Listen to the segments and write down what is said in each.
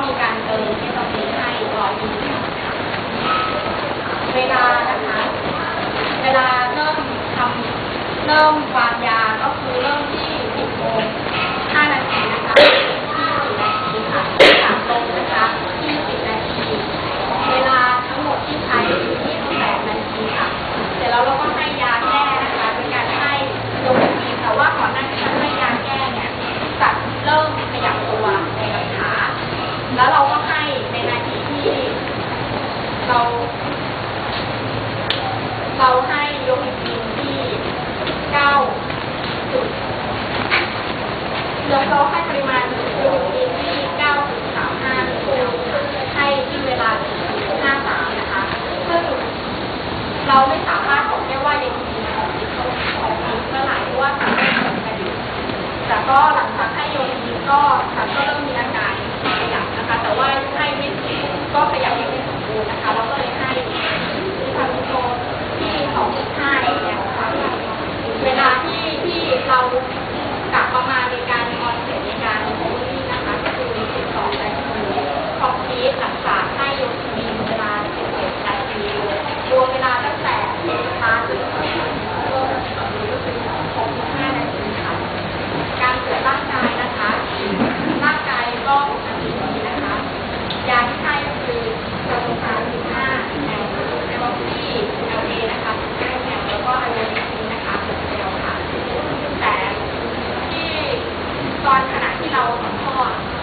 มีการเติมเอสโตรเจนให้120 เวลานะคะเวลาเริ่มวางยาก็คือเริ่มที่ 10 โมง 5 นาทีนะคะที่4 นาทีค่ะ3 ลงนะคะที่10 นาทีเวลาทั้งหมดที่ใช้อยู่28 นาทีค่ะเสร็จแล้วเราก็ให้ยาแก้นะคะเป็นการให้โดปามีนแต่ว่าก่อนหน้าที่จะให้ยาแก้เนี่ยสัตว์เริ่มขยับตัวในลำขาแล้วเราก็ให้ในนาทีที่เราให้โดปามีนที่9 จุดเราให้ปริมาณโดปามีนที่ 9.35 มิลลิกรัมให้ที่เวลา 53 นะคะซึ่งเราไม่สามารถบอกได้ว่าโดปามีนของฤทธิ์เมื่อไหร่เพราะว่าสัตว์ไม่เหมือนกันแต่ก็หลังจากให้โดปามีนก็สัตว์ก็เริ่มมีอาการขยับนะคะแต่ว่าให้ไม่ก็ขยับไม่สมบูรณ์นะคะเราก็เลยให้ทางโซนที่ 2.5 เนี่ยนะคะเวลาที่เรากลับมาในการคอนเซ็ปต์ในการโคลิ่งนะคะก็คือ12 นาทีคอมพลีทหลังจากให้โดปามีนเวลา11 นาทีรวมเวลาตั้งแต่ช้าจนถึง65 นาทีค่ะการตรวจร่างกายนะคะร่างกายก็ปกติดีนะคะยาที่ให้ก็คือโซลูซาน15 แอลวอลซี่เอลเอนะคะ5 แอลแล้วก็อะโลนิทินนะคะ6 แอลค่ะแต่ที่ตอนขณะที่เราถอนท่อ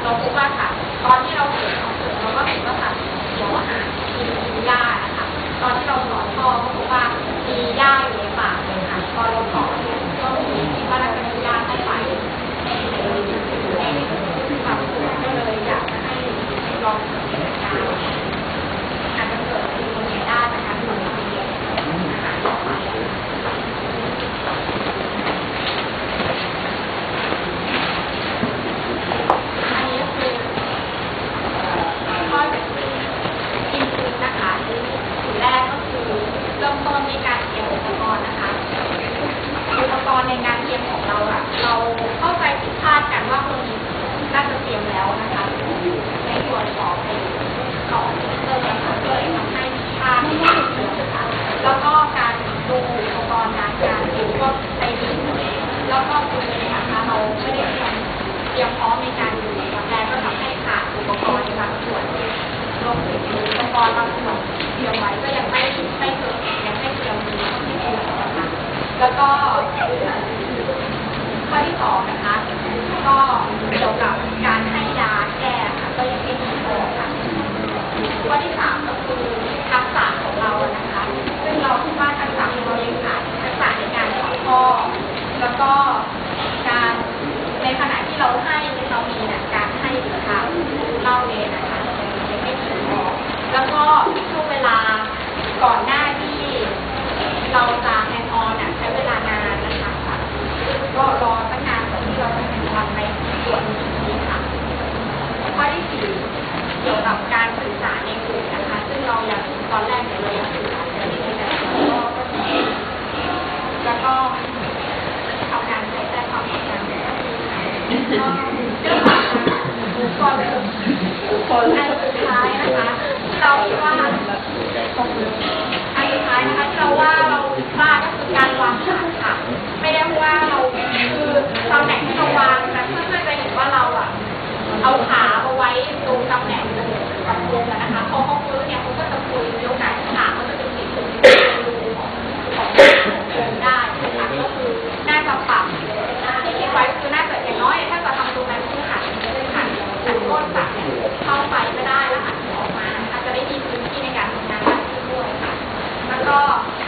เราพบว่าค่ะตอนที่เราเกิดของเกิดเราก็เห็นว่าสัตว์หัวอาหารกินหญ้านะคะตอนที่เราถอนท่อก็พบว่ามีหญ้าอยู่ในปากเลยค่ะพอเราถอนเนี่ยก็มีว่าน่าจะมีหญ้าเข้าไปความสุขก็เลยอยากจะให้ลองสังเกตการอาจจะเกิดเป็นคนเห็นได้นะคะหรืออาหารต่อไปอันนี้ก็คือข้อจากอินฟูนะคะสิ่งแรกก็คือเริ่มต้นในการเตรียมอุปกรณ์นะคะอุปกรณ์ในการเตรียมของเราอะเราเข้าใจผิดพลาดกันว่าคนนี้น่าจะเตรียมแล้วนะคะในส่วนของเติมนะคะก็เลยทำให้ผิดพลาดในการเตรียมนะคะแล้วก็การดูอุปกรณ์การดูก็ใช้ดีแล้วก็ดูเลยนะคะเราไม่ได้เตรียมพร้อมในการดูแบบแรกก็ทำให้ขาดอุปกรณ์ในบางส่วนรวมถึงอุปกรณ์บางส่วนเตรียมไว้ก็ยังไม่เกิดยังไม่เตรียมดีก็ไม่ดีนะคะแล้วก็ข้อที่2นะคะก็เกี่ยวกับการให้ยาแก้ค่ะก็ยังไม่ดีพอค่ะข้อที่3ก็คือทักษะของเรานะคะซึ่งเราคิดว่าทักษะของเรายังขาดทักษะในการถอดท่อแล้วก็การในขณะที่เราให้เรามีการให้หรือทางเล่าเรียนนะคะยังไม่ดีพอแล้วก็ช่วงเวลาก่อนหน้าที่เราจะแฮนด์ออนใช้เวลานานนะคะก็รอตั้งนานกว่าที่เราจะแฮนด์ออนในส่วนนี้ค่ะข้อที่4เกี่ยวกับการสื่อสารในกลุ่มนะคะซึ่งเรายังตอนแรกเรายังสื่อสารกันไม่ได้แล้วก็ทำการใช้แต่ความต้องการเรื่องของก่อนเลยอันสุดท้ายนะคะเราคิดว่าอันสุดท้ายนะคะที่เราว่าเราพลาดก็คือการวางขาค่ะไม่ได้ว่าเราคือตำแหน่งที่เราวางแต่เพื่อนๆจะเห็นว่าเราเอาขามาไว้ตรงตำแหน่งกระโปรงนะคะพอเขาฟื้นเนี่ยเขาก็จะฟื้นมีโอกาสขาเขาจะเป็นสีของโครงได้ค่ะก็คือน่าจะปรับที่คิดไว้คือน่าจะอย่างน้อยถ้าจะทำตรงนั้นคือหันก้นสัตว์เข้าไปก็ได้แล้วหันออกมาอาจจะได้มีพื้นที่ในการทำงานมากขึ้นด้วยค่ะแล้วก็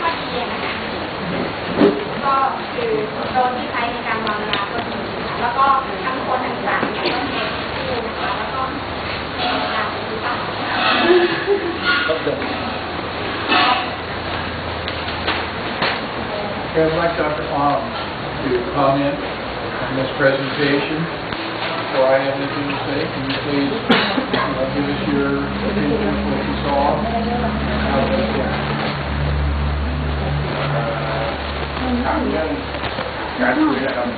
ข้อดีนะคะก็คือโดนที่ใช้ในการวางยาก็ดีค่ะแล้วก็ทั้งคนทั้งสัตว์เนี่ยต้องเน้นคู่นะคะแล้วก็การปฏิบัติOkay, I'd like Dr. Arm to comment on this presentation. Before I have anything to say, can you please give us your opinion of what you saw? How did it go? ถามเรื่องการคุยนะครับ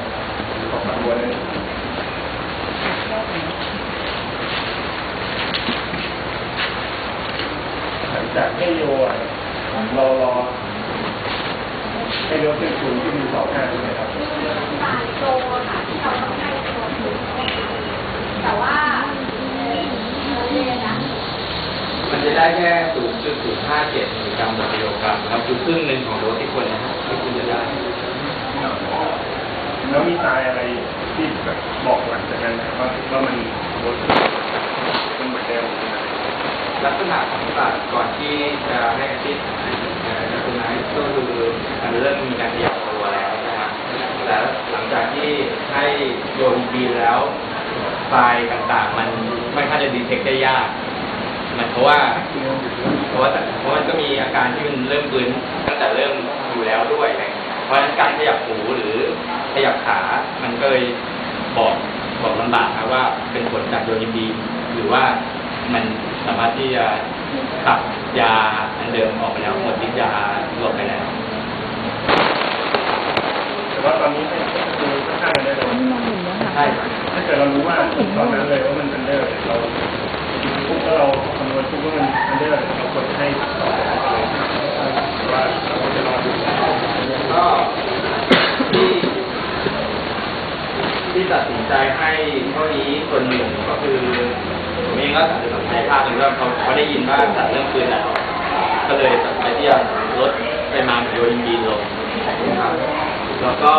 ของตัวเลย จากให้โยอ่ะรอให้โยขึ้นสูงที่มี2 5ใช่ไหมครับ สารโลค่ะที่เราต้องให้โลถึงแต่ว่าเรียนนะ มันจะได้แค่ 0.057 มิลลิกรัมต่อกิโลกรัมครับคือครึ่งหนึ่งของโดสที่ควรนะครับที่คุณจะได้ แล้วมีทรายอะไรที่แบบบอกหลังจากนั้นว่ามันลดมันเหมือนเดิม ลักษณะของสัตว์ก่อนที่จะให้อาทิตย์คุณนายก็คือมันเริ่มมีการขยับตัวแล้วนะครับแต่หลังจากที่ให้โยนบีแล้วทรายต่างๆมันไม่ค่อยจะดีเทคได้ยากมันเพราะว่ามันก็มีอาการที่มันเริ่มฟื้นตั้งแต่เริ่มอยู่แล้วด้วยเพราะฉะนั้นการขยับหูหรือขยับขามันก็เลยบอกลำบากนะว่าเป็นผลจากโยนิบีหรือว่ามันสามารถที่จะตัดยาอันเดิมออกไปแล้วหมดฤทธิ์ยาหลบไปแล้ว แต่ว่าตอนนี้คือค่อนข้างกันได้เลย ใช่ครับ ถ้าเกิดเรารู้ว่าตอนนั้นเลยว่ามันเป็นเดอร์เราปุ๊บแล้วเราคำนวณปุ๊บว่ามันเป็นเดอร์เราควรให้ต่อไปเลยหรือว่าเราจะรอดู ก็ที่ตัดสินใจให้เท่านี้ส่วนหนึ่งก็คือผมเองก็ตัดสินใจภาพหนึ่งว่าเขาได้ยินว่าสัตว์เริ่มฟื้นแล้วก็เลยตัดสินใจที่จะลดปริมาณโยนินลงนะครับแล้วก็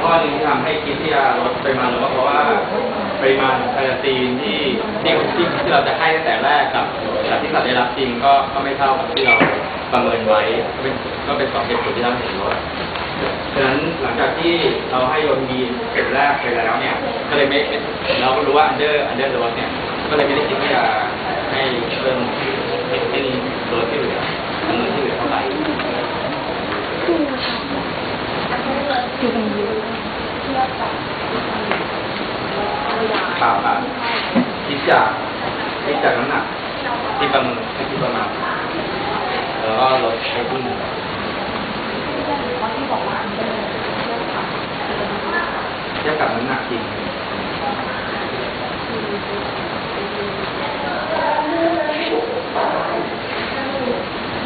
ข้อหนึ่งที่ทำให้คิดที่จะลดปริมาณลงก็เพราะว่าปริมาณไคลาตีนที่เราจะให้ตั้งแต่แรกกับที่สัตว์ได้รับจริงก็ไม่เท่ากับที่เราประเมินไว้ก็เป็น2 เหตุผลที่ทำให้เห็นลดฉะนั้นหลังจากที่เราให้โยนบีเก็บแรกไปแล้วเนี่ยก็เลยไม่เราก็รู้ว่าอันเดอร์โดสเนี่ยก็เลยไม่ได้คิดที่จะให้เพิ่มให้โดสที่เหลือจำนวนที่เหลือเท่าไหร่เปล่าคิดจากน้ำหนักที่ประเมินที่ประมาณแล้วก็ลดให้ขึ้นเทียบกับน้ำหนักจริง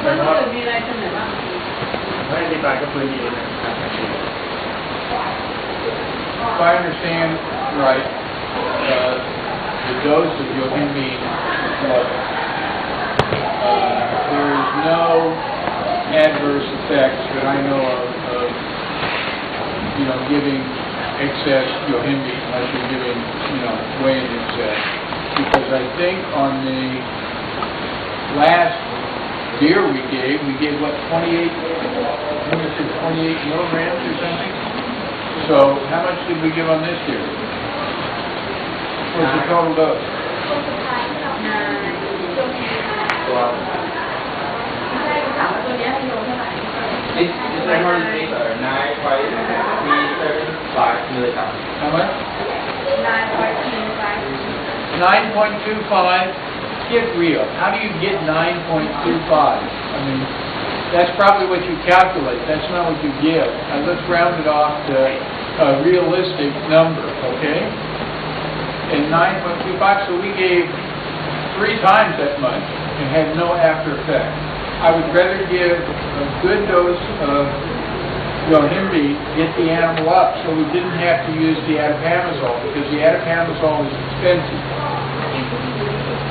แล้วก็มีอะไรเสนอบ้างไม่อธิบายก็พื้นดีนะ If I understand right, the dose of yohimbine is low. There is no adverse effects that I know of giving excess yohimbine unless you're giving, way in excess. Because I think on the last beer we gave what, 28 milligrams or something? So how much did we give on this beer? What's the total dose? ตัวสุดท้ายที่เราโยน ตัว ไม่ได้ถามว่าตัวนี้โยนเท่าไหร่ This memory paper 9.375 milligram. How much? 9.25. Get real. How do you get 9.25? I mean, that's probably what you calculate. That's not what you give. Let's round it off to a realistic number, okay? And 9.25, so we gave 3 times that much and had no after effect. I would rather give a good dose of yohimbine, get the animal up, so we didn't have to use the atipamezole, because the atipamezole is expensive.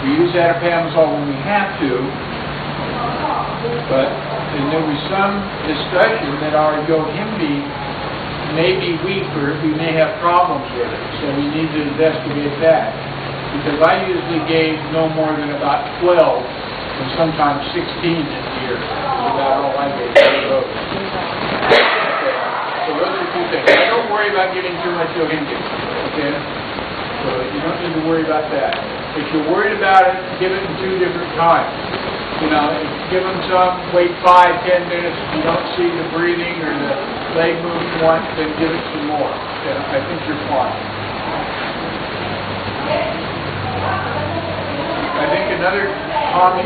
We use atipamezole when we have to, and there was some discussion that our yohimbine may be weak or we may have problems with it, so we need to investigate that. Because I usually gave no more than about 12 and sometimes 16 this year. That's about all I gave for those. Okay. So those are 2 things. I don't worry about giving too much yohimbine, okay? So you don't need to worry about that. If you're worried about it, give it in 2 different times. Give them some, wait 5-10 minutes. If you don't see the breathing or the leg moving once, then give it some more. I think you're fine. I think another comment,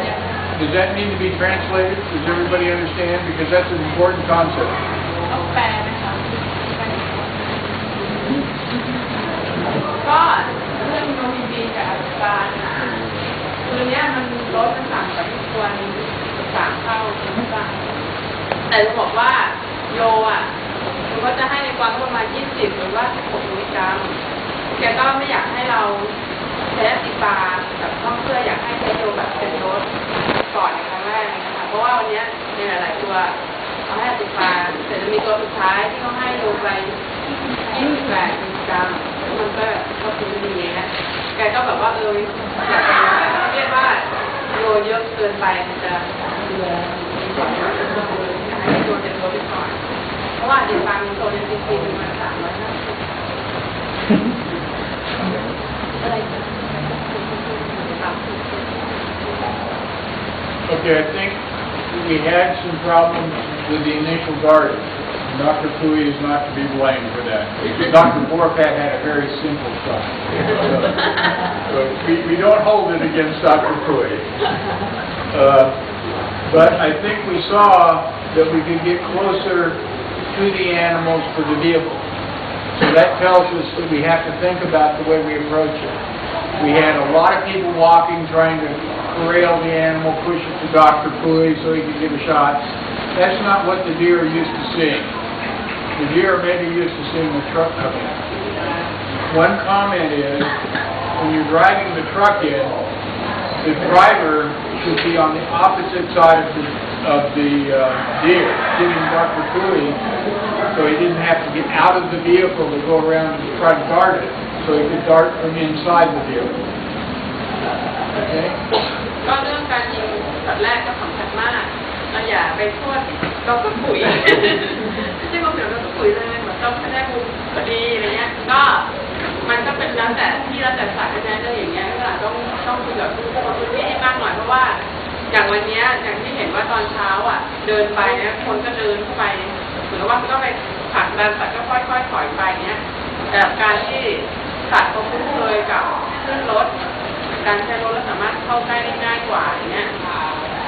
does that need to be translated? Does everybody understand? Because that's an important concept. ต้องแปลไหมคะก็เรื่องโนมิบีกับอัตราคือเนี้ยมันลดเป็น3 วัน3 เท่าต่างแต่จะบอกว่าโลอ่ะคือว่าจะให้ในความประมาณ20หรือว่า16 มิลลิกรัมแกก็ไม่อยากให้เราใช้แอซิปากับห้องเพื่ออยากให้ใช้โลแบบเป็นโดสก่อนในครั้งแรกนะคะเพราะว่าวันนี้ในหลายๆตัวเขาให้แอซิปาแต่จะมีตัวสุดท้ายที่เขาให้โลไป28 มิลลิกรัมมันก็คือดีนะแกก็แบบว่าอยากเรียกว่าโลเยอะเกินไปมันจะมีผลให้โดนเจ็บตัวไปก่อนเพราะว่าเดี๋ยวบางโซนจริงๆมัน350อะไรครับ Okay, I think we had some problems with the initial garden. Dr. Pui is not to be blamed for that. Dr. Borkat had a very simple shot. So we don't hold it against Dr. Pui. But I think we saw that we could get closer to the animals for the vehicle. So that tells us that we have to think about the way we approach it. We had a lot of people walking, trying to corral the animal, push it to Dr. Pui so he could give a shot. That's not what the deer are used to seeing. The deer are maybe used to seeing the truck coming in. One comment is, when you're driving the truck in, the driver should be on the opposite side of the deer, giving Dr. Pui, so he didn't have to get out of the vehicle to go around and try to guard it, so he could dart from inside the vehicle. Okay? ก็เรื่องการยิงสัตว์แรกก็สำคัญมากเราอย่าไปโทษเราก็ปุ๋ยไม่ใช่ว่าเดี๋ยวเราก็ปุ๋ยเลยเหมือนต้องได้มุมพอดีอะไรเงี้ยก็มันก็เป็นแล้วแต่ที่แล้วแต่สัตว์นะเรื่องอย่างเงี้ยก็ต้องคุยกับผู้คนพื้นที่ให้มากหน่อยเพราะว่าอย่างวันนี้อย่างที่เห็นว่าตอนเช้าอ่ะเดินไปเนี่ยคนก็เดินเข้าไปเหมือนว่าก็ไปผลักดันสัตว์ก็ค่อยๆถอยไปเนี้ยแต่การที่สัตว์เขาคุ้นเคยกับขึ้นรถการใช้รถแล้วสามารถเข้าใกล้ได้ง่ายกว่าอย่างเงี้ย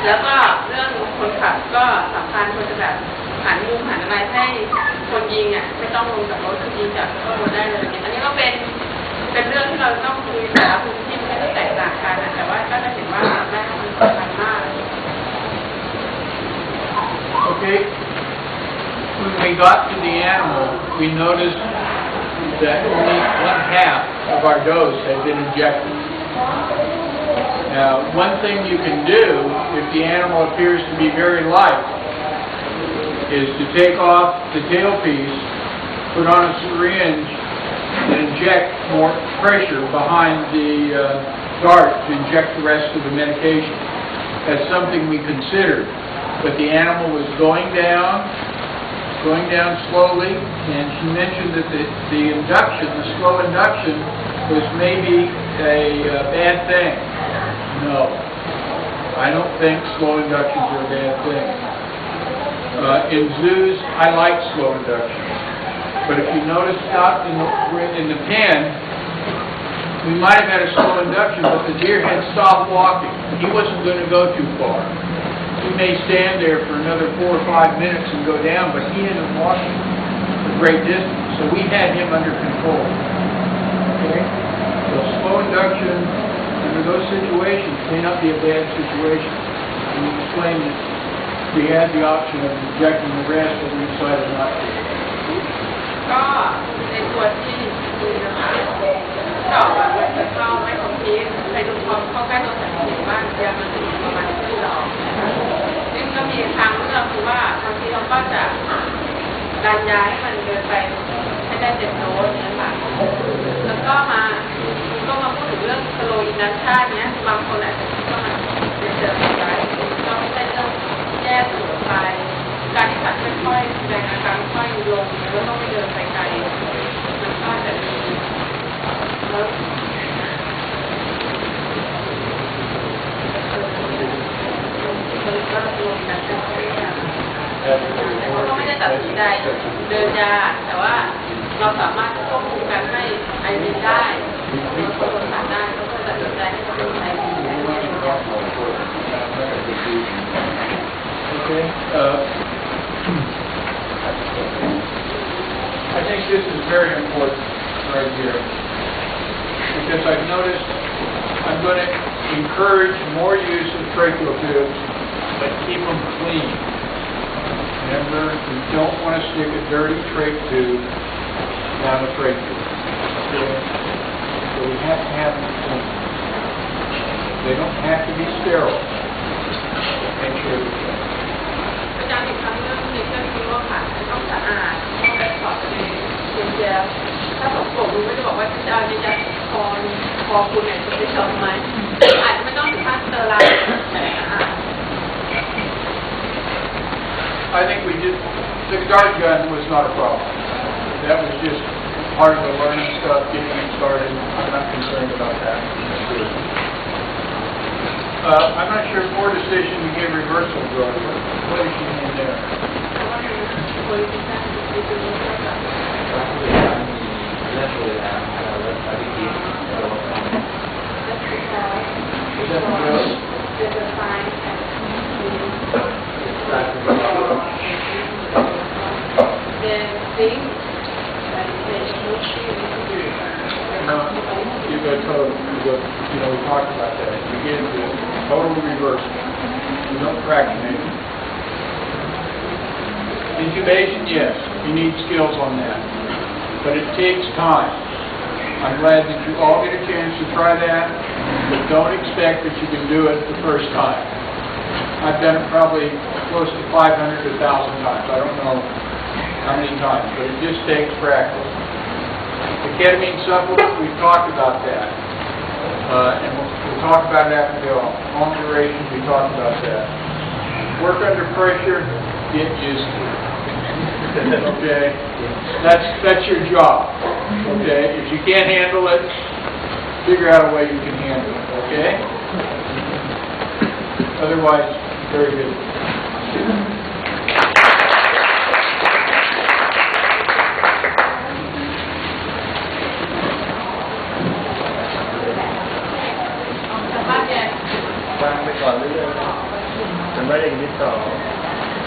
แล้วก็เรื่องคนขับก็สำคัญควรจะแบบหันมุมหันอะไรให้คนยิงอ่ะไม่ต้องลงจากรถคือยิงจากต้นรถได้เลยอันนี้ก็เป็นเรื่องที่เราต้องคุยแต่ละพื้นที่มันก็จะแตกต่างกันแต่ว่าก็จะเห็นว่าแรกมันสำคัญมาก Okay, when we got to the animal, we noticed that only 1/2 of our dose had been injected. Now, one thing you can do, if the animal appears to be very light, is to take off the tailpiece, put on a syringe, and inject more pressure behind the dart to inject the rest of the medication. That's something we considered. But the animal was going down slowly, and she mentioned that the induction, the slow induction, was maybe a bad thing. No, I don't think slow inductions are a bad thing. In zoos, I like slow inductions. But if you notice out in the pen, we might have had a slow induction, but the deer had stopped walking. He wasn't going to go too far. He may stand there for another 4 or 5 minutes and go down, but he isn't walking a great distance. So we had him under control. Okay? So slow induction, under those situations, may not be a bad situation. And we explained that we had the option of injecting the rest, but we decided not to. ก็ในตัวที่คุยนะคะก็แบบว่าจะเข้าไม่คอมพิวต์ไปดูความเข้าใกล้ตัวสัตว์เห็นว่ายามันจะอยู่ประมาณที่เราซึ่งก็มีทางเลือกคือว่าบางทีเราก็จะดันยาให้มันเดินไปให้ได้เต็มโดสนะคะแล้วก็มาพูดถึงเรื่องสโลอินดักชันเนี้ยบางคนอาจจะคิดว่ามันเป็นเดินไปก็ไม่ใช่เรื่องแยกตัวไปการที่สัตว์ค่อยๆแรงอาการค่อยลงแล้วต้องไม่เดินไปไกลมันก็จะมีแล้วก็ลงกันจะเขาไม่ได้ตัดสินใจเดินยาแต่ว่าเราสามารถควบคุมการให้ไอวินได้เราควบคุมสัตว์ได้แล้วก็ตัดสินใจให้เขาเป็นไอวินได้ Okay. I think this is very important right here. because I've noticed I'm going to encourage more use of tracheal tubes, but keep them clean. Remember, we don't want to stick a dirty trach tube down the trachea. Okay? So we have to have them clean. They don't have to be sterile. Make sure they're clean. อาจารย์อีกครั้งนึงในเครื่องคิวค่ะต้องสะอาดต้องแบบถอดเองเย็นๆถ้าสกปรกคุณไม่ได้บอกว่าจะเอาจะคอคุณเนี่ยจะไปชมไหมอาจจะไม่ต้องถึงขั้นสเตอร์ไลน์แต่สะอาด I think we did, the dart gun was not a problem. That was just part of the learning stuff, getting it started. I'm not concerned about that. I'm not sure for decision to give reversal drug. What is she in there? เพราะว่าในบริษัทที่เป็นเรื่องแบบ ก็คือเลือกเลยนะเราเลือกวิธีเราทำ That's because there's a sign that then thing that they should You go total, we talked about that. You get the total reversal. You don't fractionate. Intubation, yes, you need skills on that. But it takes time. I'm glad that you all get a chance to try that, but don't expect that you can do it the first time. I've done it probably close to 500 to 1,000 times. I don't know how many times, but it just takes practice. The ketamine supplement, we've talked about that. And we'll talk about it after the long duration, we talked about that. Work under pressure, get used to it. Okay? That's your job. Okay? If you can't handle it, figure out a way you can handle it. Okay? Otherwise, very good. Vangไปก่อนเรื่อยๆจะไม่ได้ยินต่อ